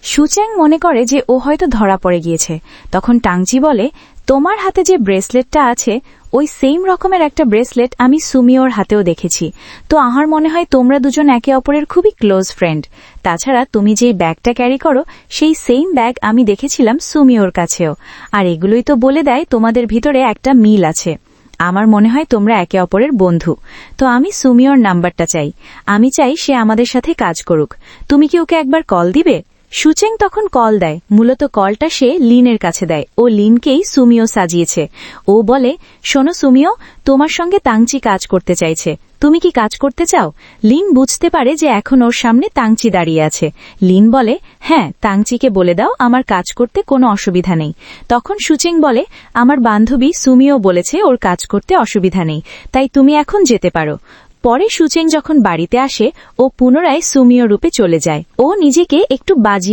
সুচ্যাং মনে করে যে ও হয়তো ধরা পড়ে গিয়েছে। তখন টাংচি বলে, তোমার হাতে যে ব্রেসলেটটা আছে ওই সেম রকমের একটা ব্রেসলেট আমি সুমিওর হাতেও দেখেছি। তো আমার মনে হয় তোমরা দুজন একে অপরের খুবই ক্লোজ ফ্রেন্ড। তাছাড়া তুমি যে ব্যাগটা ক্যারি করো সেই সেম ব্যাগ আমি দেখেছিলাম সুমিওর কাছেও। আর এগুলোই তো বলে দেয় তোমাদের ভিতরে একটা মিল আছে। আমার মনে হয় তোমরা একে অপরের বন্ধু। তো আমি সুমিওর নাম্বারটা চাই। আমি চাই সে আমাদের সাথে কাজ করুক। তুমি কি ওকে একবার কল দিবে? সুচেং তখন কল দেয়। মূলত কলটা সে লিনের কাছে দেয়। ও লিনকেই সুমিও সাজিয়েছে। ও বলে, শোনো সুমিও, তোমার সঙ্গে তাংচি কাজ করতে চাইছে। তুমি কি কাজ করতে চাও? লিন বুঝতে পারে যে এখন ওর সামনে তাংচি দাঁড়িয়ে আছে। লিন বলে, হ্যাঁ, তাংচিকে বলে দাও আমার কাজ করতে কোনো অসুবিধা নেই। তখন সুচেং বলে, আমার বান্ধবী সুমিও বলেছে ওর কাজ করতে অসুবিধা নেই, তাই তুমি এখন যেতে পারো। পরে সুচেং যখন বাড়িতে আসে ও পুনরায় সুমিও রূপে চলে যায়। ও নিজেকে একটু বাজি